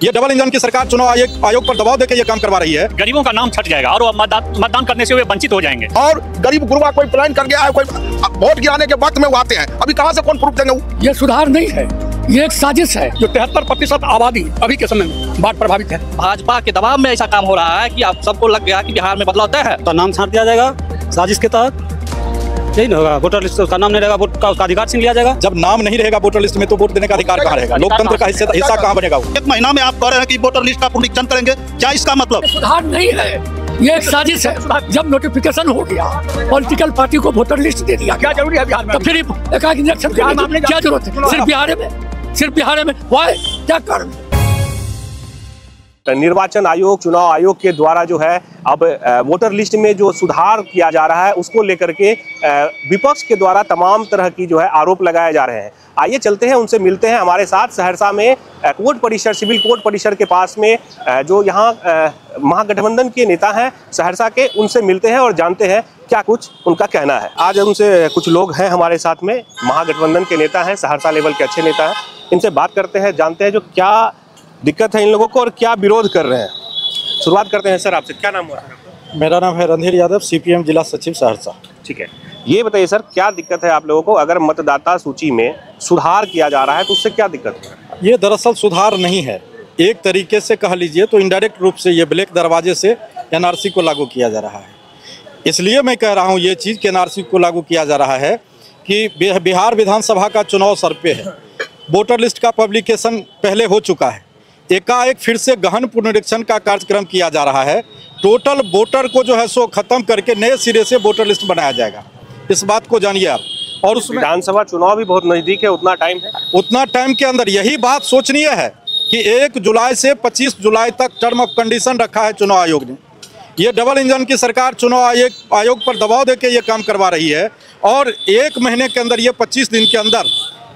ये double engine की सरकार चुनाव आयोग पर दबाव देकर ये काम करवा रही है। गरीबों का नाम छट जाएगा और वो मतदान करने से वे वंचित हो जाएंगे। और गरीब गुरबा कोई प्लान कर गया है, कोई वोट गिराने के वक्त में वो आते हैं, अभी कहां से कौन प्रूफ देंगे? ये सुधार नहीं है, ये एक साजिश है। जो 73% आबादी अभी के समय में बाढ़ प्रभावित है, भाजपा के दबाव में ऐसा काम हो रहा है कि आप सबको लग गया कि बिहार में बदलाव तय है, तो नाम छांट दिया जाएगा साजिश के तहत। यही नहीं होगा, वोटर लिस्ट का नाम नहीं रहेगा, वोट का अधिकार छीन लिया जाएगा। जब नाम नहीं रहेगा वोटर लिस्ट में तो वोट देने का अधिकार कहाँ रहेगा? लोकतंत्र का हिस्सा कहाँ बनेगा? एक महीना में आप कह रहे हैं कि वोटर लिस्ट का पुनरीक्षण करेंगे, क्या इसका मतलब? सुधार नहीं है, ये एक साजिश है। जब नोटिफिकेशन हो गया, पॉलिटिकल पार्टी को वोटर लिस्ट दे दिया, क्या जरूरी है बिहार में? तो फिर एकाएक इलेक्शन क्या जरूरत है? सिर्फ बिहार में क्या कारण? निर्वाचन आयोग, चुनाव आयोग के द्वारा जो है अब वोटर लिस्ट में जो सुधार किया जा रहा है उसको लेकर के विपक्ष के द्वारा तमाम तरह की जो है आरोप लगाए जा रहे हैं। आइए चलते हैं, उनसे मिलते हैं। हमारे साथ सहरसा में कोर्ट परिसर, सिविल कोर्ट परिसर के पास में जो यहाँ महागठबंधन के नेता हैं सहरसा के, उनसे मिलते हैं और जानते हैं क्या कुछ उनका कहना है। आज उनसे कुछ लोग हैं हमारे साथ में, महागठबंधन के नेता हैं, सहरसा लेवल के अच्छे नेता हैं। इनसे बात करते हैं, जानते हैं जो क्या दिक्कत है इन लोगों को और क्या विरोध कर रहे हैं। शुरुआत करते हैं सर, आपसे क्या नाम हुआ? मेरा नाम है रणधीर यादव, CPM जिला सचिव सहरसा। ठीक है, ये बताइए सर, क्या दिक्कत है आप लोगों को? अगर मतदाता सूची में सुधार किया जा रहा है तो उससे क्या दिक्कत है? ये दरअसल सुधार नहीं है, एक तरीके से कह लीजिए तो इनडायरेक्ट रूप से ये ब्लैक दरवाजे से NRC को लागू किया जा रहा है। इसलिए मैं कह रहा हूँ ये चीज़ कि NRC को लागू किया जा रहा है कि बिहार विधानसभा का चुनाव सर पे है, वोटर लिस्ट का पब्लिकेशन पहले हो चुका है, एकाएक फिर से गहन पुनरीक्षण का कार्यक्रम किया जा रहा है। टोटल वोटर को जो है सो खत्म करके नए सिरे से वोटर लिस्ट बनाया जाएगा, इस बात को जानिए आप। और उसमें विधानसभा चुनाव भी बहुत नजदीक है, उतना टाइम है, उतना टाइम के अंदर यही बात सोचनीय है कि 1 जुलाई से 25 जुलाई तक टर्म ऑफ कंडीशन रखा है चुनाव आयोग ने। ये डबल इंजन की सरकार चुनाव आयोग पर दबाव देकर ये काम करवा रही है और 1 महीने के अंदर, ये 25 दिन के अंदर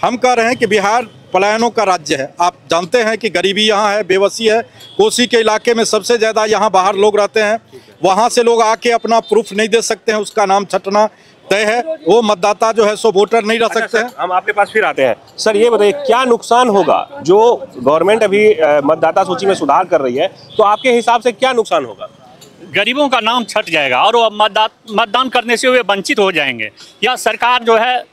हम कह रहे हैं कि बिहार पलायनों का राज्य है। आप जानते हैं कि गरीबी यहाँ है, बेबसी है। कोसी के इलाके में सबसे ज़्यादा यहाँ बाहर लोग रहते हैं, वहाँ से लोग आके अपना प्रूफ नहीं दे सकते हैं, उसका नाम छटना तय है। वो मतदाता जो है सो वोटर नहीं रह सकते हैं। हम आपके पास फिर आते हैं। सर ये बताइए, क्या नुकसान होगा जो गवर्नमेंट अभी मतदाता सूची में सुधार कर रही है, तो आपके हिसाब से क्या नुकसान होगा? गरीबों का नाम छट जाएगा और वो मतदान करने से वे वंचित हो जाएंगे। यह सरकार जो है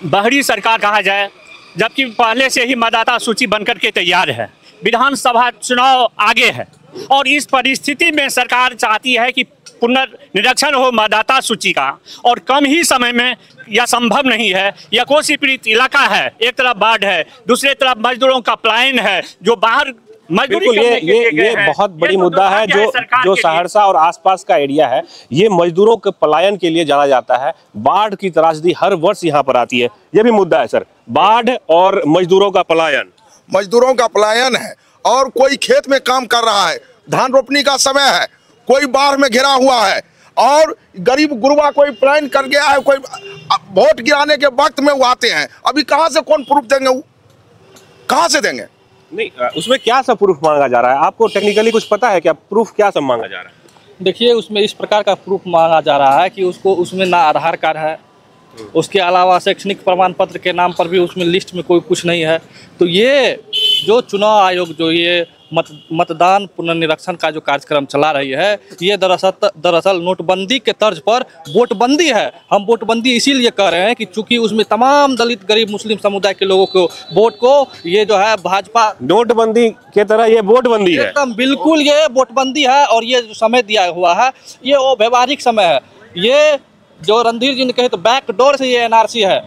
बाहरी सरकार कहा जाए, जबकि पहले से ही मतदाता सूची बनकर के तैयार है। विधानसभा चुनाव आगे है और इस परिस्थिति में सरकार चाहती है कि पुनर्निरीक्षण हो मतदाता सूची का, और कम ही समय में यह संभव नहीं है। यह कोसी पीड़ित इलाका है, एक तरफ बाढ़ है, दूसरे तरफ मजदूरों का पलायन है जो बाहर मजदूरी करने के लिए गए हैं। ये बहुत बड़ी मुद्दा है जो सहरसा और आसपास का एरिया है, ये मजदूरों के पलायन के लिए जाना जाता है। बाढ़ की त्रासदी हर वर्ष यहाँ पर आती है, ये भी मुद्दा है सर, बाढ़ और मजदूरों का पलायन। मजदूरों का पलायन है और कोई खेत में काम कर रहा है, धान रोपनी का समय है, कोई बाढ़ में घिरा हुआ है और गरीब गुरबा कोई प्लान कर गया है, कोई वोट गिराने के वक्त में वो आते हैं, अभी कहां से कौन प्रूफ देंगे? कहां से देंगे? नहीं, उसमें क्या सब प्रूफ मांगा जा रहा है? आपको टेक्निकली कुछ पता है क्या? प्रूफ क्या सब मांगा जा रहा है? देखिए उसमें इस प्रकार का प्रूफ मांगा जा रहा है कि उसको उसमें ना आधार कार्ड है, उसके अलावा शैक्षणिक प्रमाण पत्र के नाम पर भी उसमें लिस्ट में कोई कुछ नहीं है। तो ये जो चुनाव आयोग जो ये मतदान पुनर्निरीक्षण का जो कार्यक्रम चला रही है, ये दरअसल नोटबंदी के तर्ज पर वोटबंदी है। हम वोटबंदी इसीलिए कह रहे हैं कि चूंकि उसमें तमाम दलित, गरीब, मुस्लिम समुदाय के लोगों को वोट को ये जो है भाजपा नोटबंदी के तरह ये वोटबंदी है। एकदम बिल्कुल ये वोटबंदी है और ये जो समय दिया हुआ है ये वो व्यवहारिक समय है। ये जो रणधीर जी ने कहे तो बैकडोर से ये NRC है,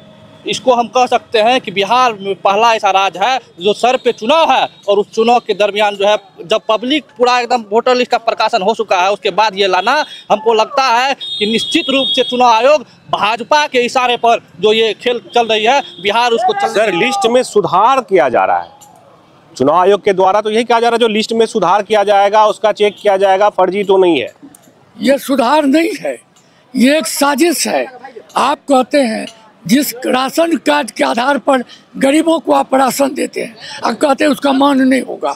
इसको हम कह सकते हैं कि बिहार में पहला ऐसा राज्य है जो सर पे चुनाव है और उस चुनाव के दरमियान जो है जब पब्लिक पूरा एकदम वोटर लिस्ट का प्रकाशन हो चुका है उसके बाद ये लाना, हमको लगता है कि निश्चित रूप से चुनाव आयोग भाजपा के इशारे पर जो ये खेल चल रही है बिहार उसको सर लिस्ट में सुधार किया जा रहा है चुनाव आयोग के द्वारा, तो यही कहा जा रहा है जो लिस्ट में सुधार किया जाएगा उसका चेक किया जाएगा, फर्जी तो नहीं है। ये सुधार नहीं है, ये एक साजिश है। आप कहते हैं जिस राशन कार्ड के आधार पर गरीबों को आप राशन देते हैं, आप कहते हैं उसका मान नहीं होगा।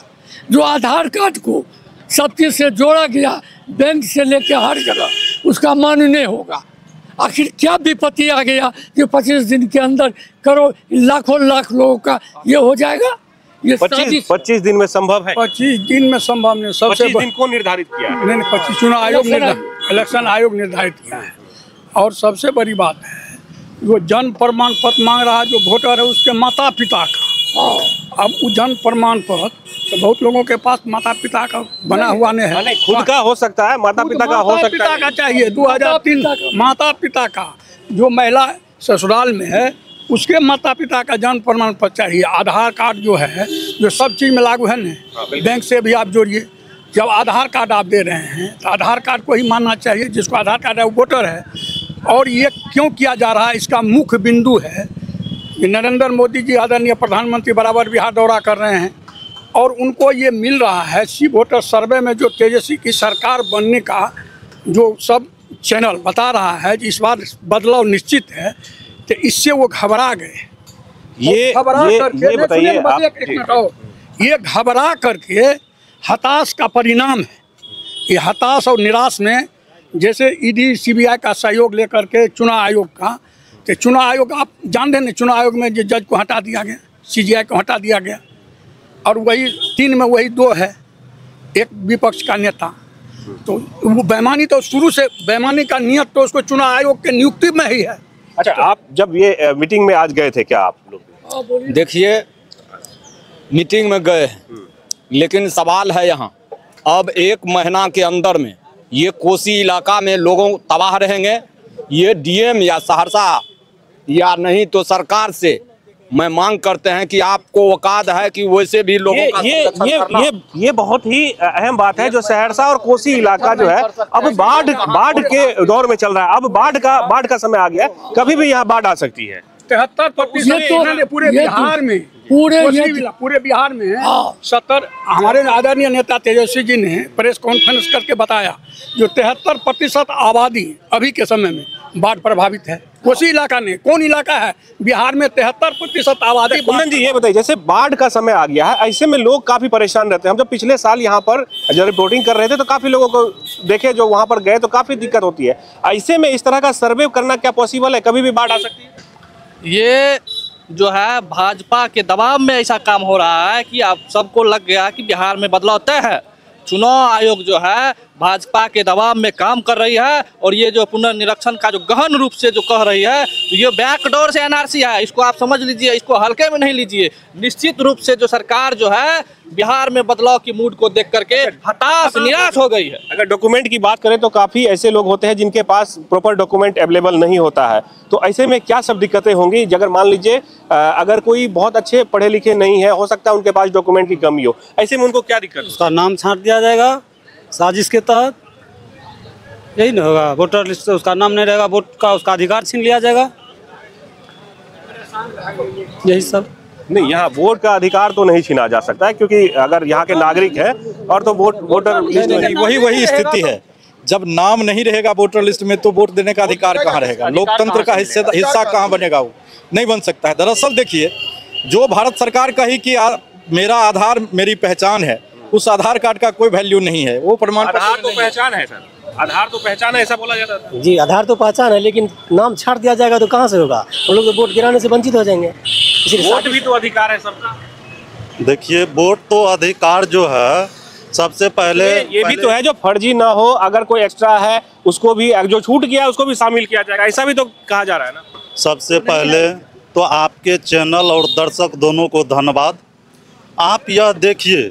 जो आधार कार्ड को सब चीज़ से जोड़ा गया, बैंक से लेकर हर जगह, उसका मान नहीं होगा। आखिर क्या विपत्ति आ गया कि 25 दिन के अंदर करो लाखों लाख लोगों का ये हो जाएगा? ये 25 दिन में संभव है? 25 दिन में संभव नहीं। सबसे 25 दिन कौन निर्धारित किया है? नहीं 25 चुनाव आयोग इलेक्शन आयोग निर्धारित किया है। और सबसे बड़ी बात है जो जन्म प्रमाण पत्र मांग रहा है जो वोटर है उसके माता पिता का। अब वो जन्म प्रमाण पत्र तो बहुत लोगों के पास माता पिता का बना हुआ नहीं है। खुद का हो सकता है, माता पिता का हो सकता है। का चाहिए 2003 माता पिता का। जो महिला ससुराल में है उसके माता पिता का जन्म प्रमाण पत्र चाहिए। आधार कार्ड जो है जो सब चीज़ में लागू है ना, बैंक से भी आप जोड़िए। जब आधार कार्ड आप दे रहे हैं तो आधार कार्ड को ही मानना चाहिए। जिसको आधार कार्ड है वो वोटर है। और ये क्यों किया जा रहा है इसका मुख्य बिंदु है कि नरेंद्र मोदी जी आदरणीय प्रधानमंत्री बराबर बिहार दौरा कर रहे हैं और उनको ये मिल रहा है सी वोटर सर्वे में जो तेजस्वी की सरकार बनने का जो सब चैनल बता रहा है कि इस बार बदलाव निश्चित है, तो इससे वो घबरा गए। ये बताइए ये घबरा करके हताश का परिणाम है। ये हताश और निराश में जैसे ईडी सीबीआई का सहयोग लेकर के चुनाव आयोग का, तो चुनाव आयोग आप जानते हैं चुनाव आयोग में जो जज को हटा दिया गया, सीजीआई को हटा दिया गया और वही 3 में वही 2 है, एक विपक्ष का नेता। तो वो बेईमानी तो शुरू से बेईमानी का नियत तो उसको चुनाव आयोग के नियुक्ति में ही है। अच्छा, आप जब ये मीटिंग में आज गए थे क्या आप लोग? देखिए मीटिंग में गए लेकिन सवाल है यहाँ अब 1 महीना के अंदर में ये कोसी इलाका में लोगों तबाह रहेंगे। ये डीएम या सहरसा या नहीं तो सरकार से मैं मांग करते हैं कि आपको औकात है कि वैसे भी लोगों का ये बहुत ही अहम बात है जो सहरसा और कोसी इलाका जो है अब बाढ़ के दौर में चल रहा है। अब बाढ़ का समय आ गया, कभी भी यहाँ बाढ़ आ सकती है। 73% पूरे बिहार में पूरे बिहार में 70 हमारे आदरणीय नेता तेजस्वी जी ने प्रेस कॉन्फ्रेंस करके बताया जो 73% आबादी अभी के समय में बाढ़ प्रभावित है। कोसी इलाका ने कौन इलाका है बिहार में 73% आबादी। कुंदन जी ये बताइए जैसे बाढ़ का समय आ गया है ऐसे में लोग काफी परेशान रहते हैं। हम जब पिछले साल यहाँ पर जब रिपोर्टिंग कर रहे थे तो काफी लोगों को देखे जो वहाँ पर गए तो काफी दिक्कत होती है। ऐसे में इस तरह का सर्वे करना क्या पॉसिबल है? कभी भी बाढ़ आ सकती है? ये जो है भाजपा के दबाव में ऐसा काम हो रहा है कि आप सबको लग गया कि बिहार में बदलाव तय है। चुनाव आयोग जो है भाजपा के दबाव में काम कर रही है और ये जो पुनर्निरीक्षण का जो गहन रूप से जो कह रही है तो ये बैकडोर से एनआरसी है। इसको आप समझ लीजिए, इसको हल्के में नहीं लीजिए। निश्चित रूप से जो सरकार जो है बिहार में बदलाव की मूड को देख करके हताश निराश हो गई है। अगर डॉक्यूमेंट की बात करें तो काफी ऐसे लोग होते हैं जिनके पास प्रॉपर डॉक्यूमेंट अवेलेबल नहीं होता है। तो ऐसे में क्या सब दिक्कतें होंगी? अगर मान लीजिए अगर कोई बहुत अच्छे पढ़े लिखे नहीं है, हो सकता है उनके पास डॉक्यूमेंट की कमी हो, ऐसे में उनको क्या दिक्कत? उसका नाम छांट दिया जाएगा साजिश के तहत, यही नहीं होगा। वोटर लिस्ट से उसका नाम नहीं रहेगा, वोट का उसका अधिकार छीन लिया जाएगा, यही सब। नहीं, यहाँ वोट का अधिकार तो नहीं छीना जा सकता है क्योंकि अगर यहाँ के नागरिक हैं और तो वोटर लिस्ट में वही स्थिति है। जब नाम नहीं रहेगा वोटर लिस्ट में तो वोट देने का अधिकार कहाँ रहेगा? लोकतंत्र का हिस्सा कहाँ बनेगा? वो नहीं बन सकता है। दरअसल देखिए जो भारत सरकार कही कि मेरा आधार मेरी पहचान है, उस आधार कार्ड का कोई वैल्यू नहीं है। वो प्रमाण आधार तो पहचान है सर, आधार तो पहचान है ऐसा बोला जाता है। जी आधार तो पहचान है लेकिन नाम छाट दिया जाएगा तो कहाँ से होगा? हम लोग तो वोट गिराने से वंचित हो जाएंगे। वोट भी तो अधिकार है सबका। देखिए वोट तो अधिकार जो है सबसे पहले ये भी तो है जो फर्जी ना हो, अगर कोई एक्स्ट्रा है उसको भी, जो छूट गया उसको भी शामिल किया जाएगा, ऐसा भी तो कहा जा रहा है ना। सबसे पहले तो आपके चैनल और दर्शक दोनों को धन्यवाद। आप यह देखिए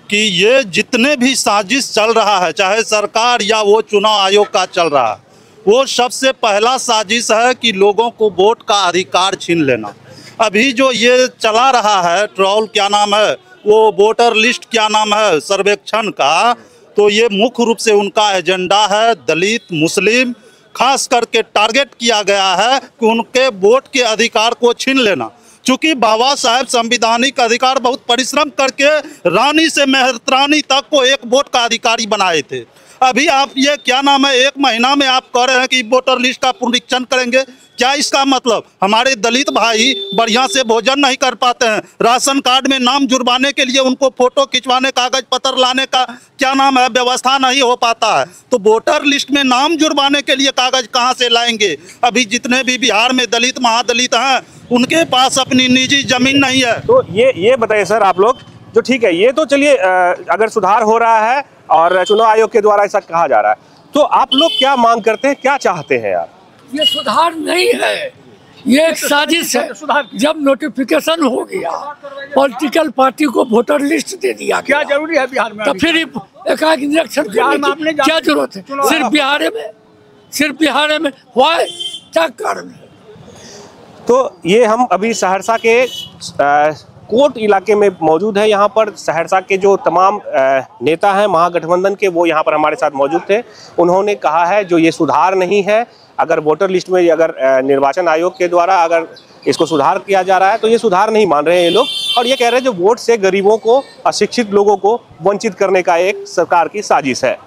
कि ये जितने भी साजिश चल रहा है, चाहे सरकार या वो चुनाव आयोग का चल रहा है, वो सबसे पहला साजिश है कि लोगों को वोट का अधिकार छीन लेना। अभी जो ये चला रहा है ट्रोल क्या नाम है, वो वोटर लिस्ट क्या नाम है सर्वेक्षण का, तो ये मुख्य रूप से उनका एजेंडा है दलित मुस्लिम खास करके टारगेट किया गया है कि उनके वोट के अधिकार को छीन लेना। चूँकि बाबा साहेब संविधानिक अधिकार बहुत परिश्रम करके रानी से मेहतरानी तक को एक वोट का अधिकारी बनाए थे। अभी आप ये क्या नाम है 1 महीना में आप कह रहे हैं कि वोटर लिस्ट का पुनरीक्षण करेंगे। क्या इसका मतलब हमारे दलित भाई बढ़िया से भोजन नहीं कर पाते हैं, राशन कार्ड में नाम जुड़वाने के लिए उनको फोटो खिंचवाने कागज पत्र लाने का क्या नाम है व्यवस्था नहीं हो पाता है, तो वोटर लिस्ट में नाम जुड़वाने के लिए कागज कहां से लाएंगे? अभी जितने भी बिहार में दलित महादलित हैं उनके पास अपनी निजी जमीन नहीं है। तो ये बताइए सर आप लोग, जो ठीक है ये तो चलिए अगर सुधार हो रहा है और चुनाव आयोग के द्वारा ऐसा कहा जा रहा है, तो आप लोग क्या मांग करते हैं, क्या चाहते हैं यार? ये सुधार नहीं है, ये एक साजिश है। जब नोटिफिकेशन हो गया, पॉलिटिकल पार्टी को वोटर लिस्ट दे दिया, क्या जरूरी है बिहार में? तो फिर एकाएक इलेक्शन करने की क्या जरूरत है? सिर्फ बिहार में हुआ है, क्या कारण है? तो ये हम अभी सहरसा के कोट इलाके में मौजूद है। यहाँ पर सहरसा के जो तमाम नेता हैं महागठबंधन के, वो यहाँ पर हमारे साथ मौजूद थे। उन्होंने कहा है जो ये सुधार नहीं है, अगर वोटर लिस्ट में अगर निर्वाचन आयोग के द्वारा अगर इसको सुधार किया जा रहा है तो ये सुधार नहीं मान रहे हैं ये लोग, और ये कह रहे हैं जो वोट से गरीबों को, अशिक्षित लोगों को वंचित करने का एक सरकार की साजिश है।